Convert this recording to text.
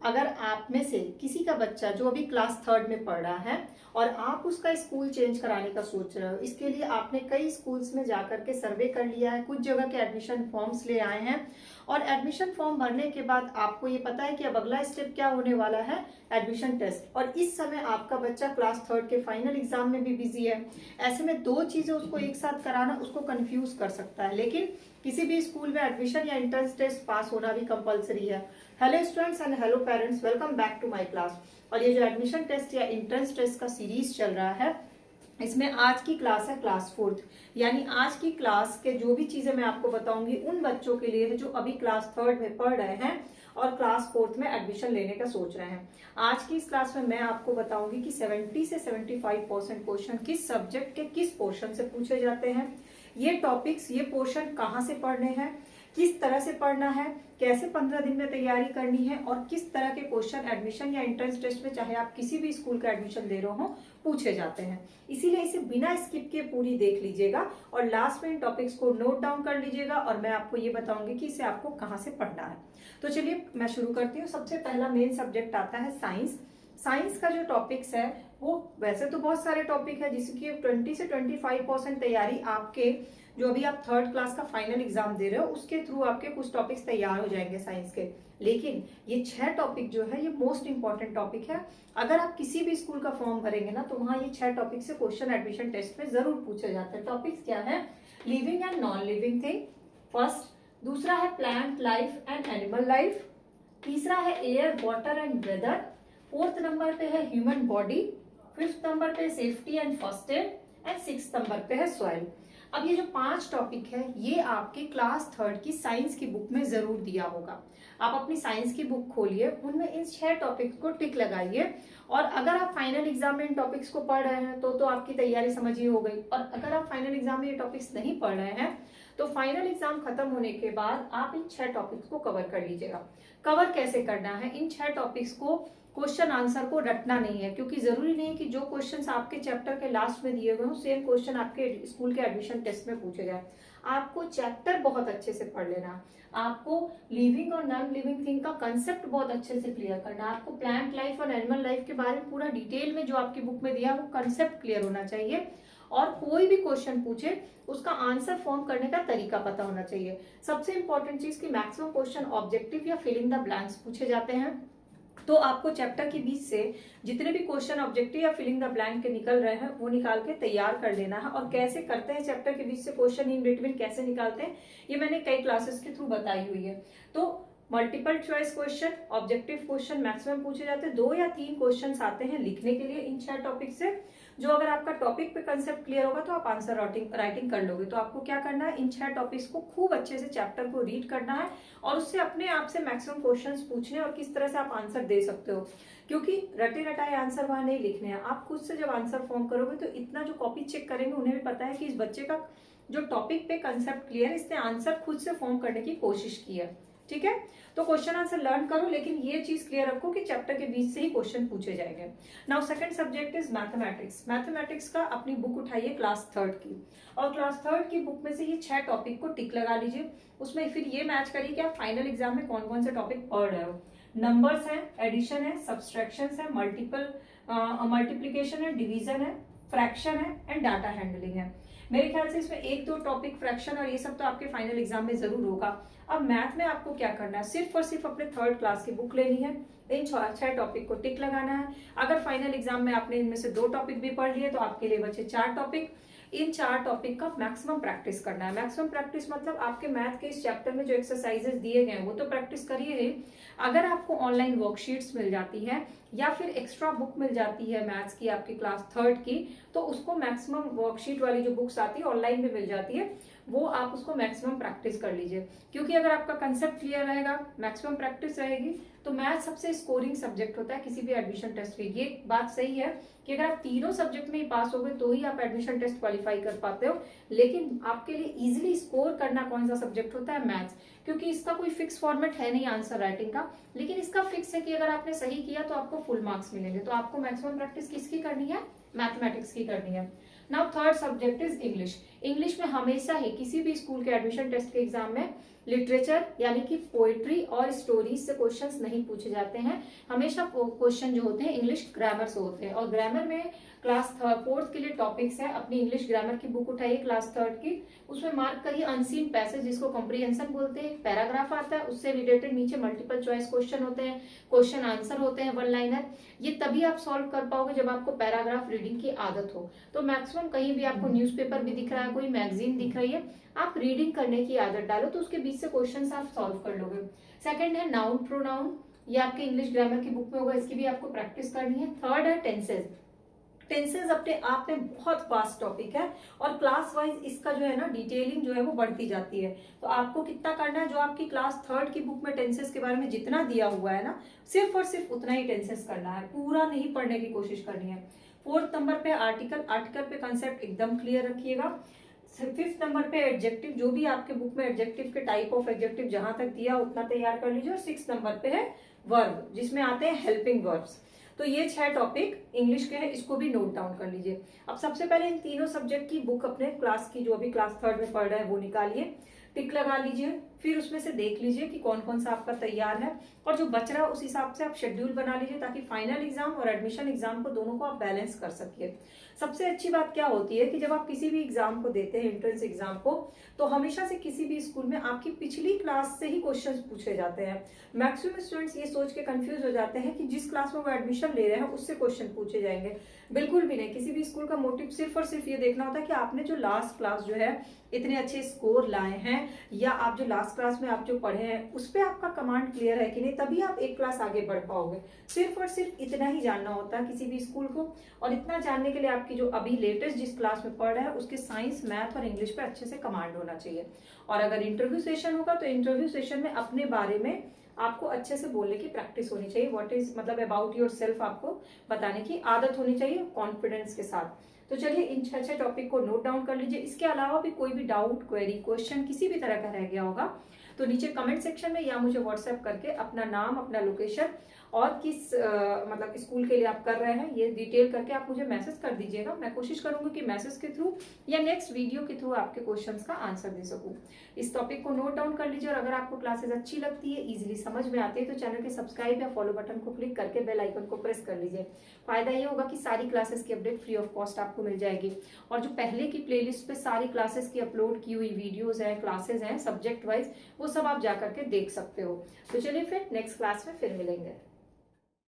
अगर आप में से किसी का बच्चा जो अभी क्लास 3rd में पढ़ रहा है और आप उसका स्कूल चेंज कराने का सोच रहे हो, इसके लिए आपने कई स्कूल्स में जाकर के सर्वे कर लिया है, कुछ जगह के एडमिशन फॉर्म्स ले आए हैं और एडमिशन फॉर्म भरने के बाद आपको ये पता है कि अब अगला स्टेप क्या होने वाला है, एडमिशन टेस्ट। और इस समय आपका बच्चा क्लास 3rd के फाइनल एग्जाम में भी बिजी है। ऐसे में दो चीजें उसको एक साथ कराना उसको कंफ्यूज कर सकता है। लेकिन किसी भी स्कूल में एडमिशन या एंट्रेंस टेस्ट पास होना भी कंपलसरी है। Hello students and hello parents, welcome back to my class. और ये जो एडमिशन टेस्ट या एंट्रेंस टेस्ट का सीरीज चल रहा है, इसमें आज की क्लास है क्लास 4th, यानी आज की क्लास के जो भी चीजें मैं आपको बताऊंगी उन बच्चों के लिए है जो अभी क्लास 3rd में पढ़ रहे हैं और क्लास 4th में एडमिशन लेने का सोच रहे हैं। आज की इस क्लास में मैं आपको बताऊंगी कि 70 से 75% क्वेश्चन किस सब्जेक्ट के किस पोर्शन से पूछे जाते हैं, ये टॉपिक्स ये पोर्शन कहाँ से पढ़ने हैं, किस तरह से पढ़ना है, कैसे 15 दिन में तैयारी करनी है और किस तरह के क्वेश्चन एडमिशन या एंट्रेंस टेस्ट में चाहे आप किसी भी स्कूल का एडमिशन दे रहे हो पूछे जाते हैं। इसीलिए इसे बिना स्किप के पूरी देख लीजिएगा और लास्ट में इन टॉपिक्स को नोट डाउन कर लीजिएगा और मैं आपको ये बताऊंगी कि इसे आपको कहाँ से पढ़ना है। तो चलिए मैं शुरू करती हूँ। सबसे पहला मेन सब्जेक्ट आता है साइंस। साइंस का जो टॉपिक्स है वो वैसे तो बहुत सारे टॉपिक है जिसकी 20 से 25% तैयारी आपके जो अभी आप 3rd क्लास का फाइनल एग्जाम दे रहे हो उसके थ्रू आपके कुछ टॉपिक्स तैयार हो जाएंगे साइंस के। लेकिन ये 6 टॉपिक जो है ये मोस्ट इंपॉर्टेंट टॉपिक है। अगर आप किसी भी स्कूल का फॉर्म भरेंगे ना तो वहां ये 6 टॉपिक से क्वेश्चन एडमिशन टेस्ट में जरूर पूछे जाते हैं। टॉपिक्स क्या है? Living and non living thing first, दूसरा है plant life and animal life, तीसरा है air water and weather, 4th number पे है ह्यूमन बॉडी, 5th नंबर पे safety and first aid and 6th number पे है सॉइल। अब ये जो 5 टॉपिक है ये आपके क्लास 3rd की साइंस की बुक में जरूर दिया होगा। आप अपनी साइंस की बुक खोलिए, उनमें इन 6 टॉपिक्स को टिक लगाइए और अगर आप फाइनल एग्जाम में इन टॉपिक्स को पढ़ रहे हैं तो आपकी तैयारी समझिए हो गई। और अगर आप फाइनल एग्जाम में ये टॉपिक्स नहीं पढ़ रहे हैं तो फाइनल एग्जाम खत्म होने के बाद आप इन 6 टॉपिक्स को कवर कर लीजिएगा। कवर कैसे करना है? इन 6 टॉपिक्स को क्वेश्चन आंसर को रटना नहीं है, क्योंकि जरूरी नहीं है कि जो क्वेश्चंस आपके चैप्टर के लास्ट में दिए हुए हो सेम क्वेश्चन आपके स्कूल के एडमिशन टेस्ट में पूछे जाए। आपको चैप्टर बहुत अच्छे से पढ़ लेना, आपको लिविंग और नॉन लिविंग थिंग का कंसेप्ट बहुत अच्छे से क्लियर करना, आपको प्लांट लाइफ और एनिमल लाइफ के बारे में पूरा डिटेल में जो आपकी बुक में दिया वो कंसेप्ट क्लियर होना चाहिए और कोई भी क्वेश्चन पूछे उसका आंसर फॉर्म करने का तरीका पता होना चाहिए। सबसे इंपॉर्टेंट चीज की मैक्सिमम क्वेश्चन ऑब्जेक्टिव या फिलिंग द ब्लैंक्स पूछे जाते हैं। तो आपको चैप्टर के बीच से जितने भी क्वेश्चन ऑब्जेक्टिव या फिलिंग द ब्लैंक के निकल रहे हैं वो निकाल के तैयार कर लेना है। और कैसे करते हैं चैप्टर के बीच से क्वेश्चन इन बिटवीन कैसे निकालते हैं ये मैंने कई क्लासेस के थ्रू बताई हुई है। तो multiple choice question, objective question maximum पूछे जाते हैं। 2 या 3 क्वेश्चन आते हैं लिखने के लिए इन 6 टॉपिक से, जो अगर आपका टॉपिक पे कंसेप्ट क्लियर होगा तो आप आंसर राइटिंग कर लोगे। तो आपको क्या करना है, इन 6 टॉपिक्स को खूब अच्छे से चैप्टर को रीड करना है और उससे अपने आप से मैक्सिमम क्वेश्चंस पूछने और किस तरह से आप आंसर दे सकते हो, क्योंकि रटे रटाए आंसर वहां नहीं लिखने हैं। आप खुद से जब आंसर फॉर्म करोगे तो इतना जो कॉपी चेक करेंगे उन्हें भी पता है कि इस बच्चे का जो टॉपिक पे कंसेप्ट क्लियर है, इसने आंसर खुद से फॉर्म करने की कोशिश की है। ठीक है, तो क्वेश्चन आंसर लर्न करो, लेकिन ये चीज क्लियर रखो कि चैप्टर के बीच से ही क्वेश्चन पूछे जाएंगे। Now second subject is mathematics. Mathematics का अपनी बुक उठाइए क्लास 3rd की और क्लास 3rd की बुक में से ये 6 टॉपिक को टिक लगा लीजिए। उसमें फिर ये मैच करिए कि आप फाइनल एग्जाम में कौन कौन से टॉपिक पढ़ रहे हो। नंबर्स है, एडिशन है, सब्सट्रैक्शन है, मल्टीप्लीकेशन है, डिवीजन है, फ्रैक्शन है एंड डाटा हैंडलिंग है। मेरे ख्याल से इसमें 1-2 टॉपिक फ्रैक्शन और ये सब तो आपके फाइनल एग्जाम में जरूर होगा। अब मैथ में आपको क्या करना है, सिर्फ और सिर्फ अपने 3rd क्लास की बुक लेनी है, इन 6 टॉपिक को टिक लगाना है। अगर फाइनल एग्जाम में आपने इनमें से 2 टॉपिक भी पढ़ लिए तो आपके लिए बचे 4 टॉपिक। इन 4 टॉपिक का मैक्सिमम प्रैक्टिस करना है। मैक्सिमम प्रैक्टिस मतलब आपके मैथ के इस चैप्टर में जो एक्सरसाइजेस दिए गए वो तो प्रैक्टिस करिए ही। अगर आपको ऑनलाइन वर्कशीट्स मिल जाती है या फिर एक्स्ट्रा बुक मिल जाती है मैथ्स की आपकी क्लास 3rd की, तो उसको मैक्सिमम वर्कशीट वाली जो बुक्स आती है ऑनलाइन में मिल जाती है, वो आप उसको मैक्सिमम प्रैक्टिस कर लीजिए। क्योंकि अगर आपका कंसेप्ट क्लियर रहेगा, मैक्सिमम प्रैक्टिस रहेगी, तो मैथ सबसे स्कोरिंग सब्जेक्ट होता है किसी भी एडमिशन टेस्ट में। ये बात सही है कि अगर आप तीनों सब्जेक्ट में ही पास हो गए तो ही आप एडमिशन टेस्ट क्वालिफाई कर पाते हो, लेकिन आपके लिए इजीली स्कोर करना कौन सा सब्जेक्ट होता है, मैथ्स। क्योंकि इसका कोई फिक्स फॉर्मेट है नहीं आंसर राइटिंग का, लेकिन इसका फिक्स है कि अगर आपने सही किया तो आपको फुल मार्क्स मिलेंगे। तो आपको मैक्सिमम प्रैक्टिस किसकी करनी है, मैथमेटिक्स की करनी है। Now third subject is English. English में हमेशा ही किसी भी स्कूल के एडमिशन टेस्ट के एग्जाम में लिटरेचर यानी कि पोएट्री और स्टोरीज से क्वेश्चंस नहीं पूछे जाते हैं। हमेशा क्वेश्चन जो होते हैं इंग्लिश ग्रामर से होते हैं। और ग्रामर में क्लास फोर्थ के लिए टॉपिक्स है, अपनी इंग्लिश ग्रामर की बुक उठाइए क्लास थर्ड की, उसमें मार्क करिए अनसीन पैसेज जिसको कॉम्प्रिहेंशन बोलते हैं। पैराग्राफ आता है, उससे रिलेटेड नीचे मल्टीपल चॉइस क्वेश्चन होते हैं, क्वेश्चन आंसर होते हैं, वन लाइनर। ये तभी आप सॉल्व कर पाओगे जब आपको पैराग्राफ रीडिंग की आदत हो। तो मैक्सिमम कहीं भी आपको न्यूज़पेपर भी दिख रहा है, कोई मैगजीन दिख रही है, आप रीडिंग करने की आदत डालो तो उसके बीच से क्वेश्चंस आप सॉल्व कर लोगे। सेकंड है नाउन प्रोनाउन, ये आपके इंग्लिश ग्रामर की बुक में होगा, इसकी भी आपको प्रैक्टिस करनी है। थर्ड है टेंसेज। टेंसेज अपने आप में बहुत वास्ट टॉपिक है और क्लास वाइज इसका जो है ना डिटेलिंग जो है वो बढ़ती जाती है। तो आपको कितना करना है, जो आपकी क्लास थर्ड की बुक में टेंसेज के बारे में जितना दिया हुआ है ना, सिर्फ और सिर्फ उतना ही टेंसेज करना है, पूरा नहीं पढ़ने की कोशिश करनी है। फोर्थ नंबर पे आर्टिकल, आर्टिकल पे कंसेप्ट एकदम क्लियर रखिएगा। फिफ्थ नंबर पे एडजेक्टिव, जो भी आपके बुक में एडजेक्टिव के टाइप ऑफ एडजेक्टिव जहां तक दिया उतना तैयार कर लीजिए। और सिक्स नंबर पे है वर्ब, जिसमें आते हैं हेल्पिंग वर्ब्स। तो ये 6 टॉपिक इंग्लिश के हैं, इसको भी नोट डाउन कर लीजिए। अब सबसे पहले इन तीनों सब्जेक्ट की बुक अपने क्लास की, जो अभी क्लास थर्ड में पढ़ रहे हैं वो निकालिए, टिक लगा लीजिए। फिर उसमें से देख लीजिए कि कौन कौन सा आपका तैयार है और जो बच रहा है उस हिसाब से आप शेड्यूल बना लीजिए, ताकि फाइनल एग्जाम और एडमिशन एग्जाम को दोनों को आप बैलेंस कर सकिए। सबसे अच्छी बात क्या होती है कि जब आप किसी भी एग्जाम को देते हैं, एंट्रेंस एग्जाम को, तो हमेशा से किसी भी स्कूल में आपकी पिछली क्लास से ही क्वेश्चंस पूछे जाते हैं। मैक्सिमम स्टूडेंट्स ये सोच के कंफ्यूज हो जाते हैं कि जिस क्लास में वो एडमिशन ले रहे हैं उससे क्वेश्चन पूछे जाएंगे। बिल्कुल भी नहीं। किसी भी स्कूल का मोटिव सिर्फ और सिर्फ ये देखना होता है कि आपने जो लास्ट क्लास जो है इतने अच्छे स्कोर लाए हैं, या आप जो लास्ट क्लास में आप जो पढ़े हैं उस पर आपका कमांड क्लियर है कि नहीं, तभी आप एक क्लास आगे बढ़ पाओगे। सिर्फ और सिर्फ इतना ही जानना होता है किसी भी स्कूल को। और इतना जानने के लिए आपकी जो अभी लेटेस्ट जिस क्लास में पढ़ रहा है उसके साइंस, मैथ और इंग्लिश पे अच्छे से कमांड होना चाहिए। और अगर इंटरव्यू सेशन होगा तो इंटरव्यू सेशन में अपने बारे में आपको अच्छे से बोलने की प्रैक्टिस होनी चाहिए। व्हाट इज मतलब अबाउट योर सेल्फ आपको बताने की आदत होनी चाहिए कॉन्फिडेंस के साथ। तो चलिए इन 6 टॉपिक को नोट डाउन कर लीजिए। इसके अलावा भी कोई भी डाउट, क्वेरी, क्वेश्चन किसी भी तरह का रह गया होगा तो नीचे कमेंट सेक्शन में या मुझे व्हाट्सएप करके अपना नाम, अपना लोकेशन और किस मतलब स्कूल के लिए आप कर रहे हैं ये डिटेल करके आप मुझे मैसेज कर दीजिएगा। मैं कोशिश करूंगी कि मैसेज के थ्रू या नेक्स्ट वीडियो के थ्रू आपके क्वेश्चंस का आंसर दे सकूं। इस टॉपिक को नोट डाउन कर लीजिए। और अगर आपको क्लासेस अच्छी लगती है, इजीली समझ में आती है, तो चैनल के सब्सक्राइब या फॉलो बटन को क्लिक करके बेल आइकन को प्रेस कर लीजिए। फायदा ये होगा कि सारी क्लासेस की अपडेट फ्री ऑफ कॉस्ट आपको मिल जाएगी। और जो पहले की प्लेलिस्ट पे सारी क्लासेस की अपलोड की हुई वीडियोस हैं, क्लासेस हैं सब्जेक्ट वाइज, वो सब आप जाकर के देख सकते हो। तो चलिए फिर नेक्स्ट क्लास में फिर मिलेंगे।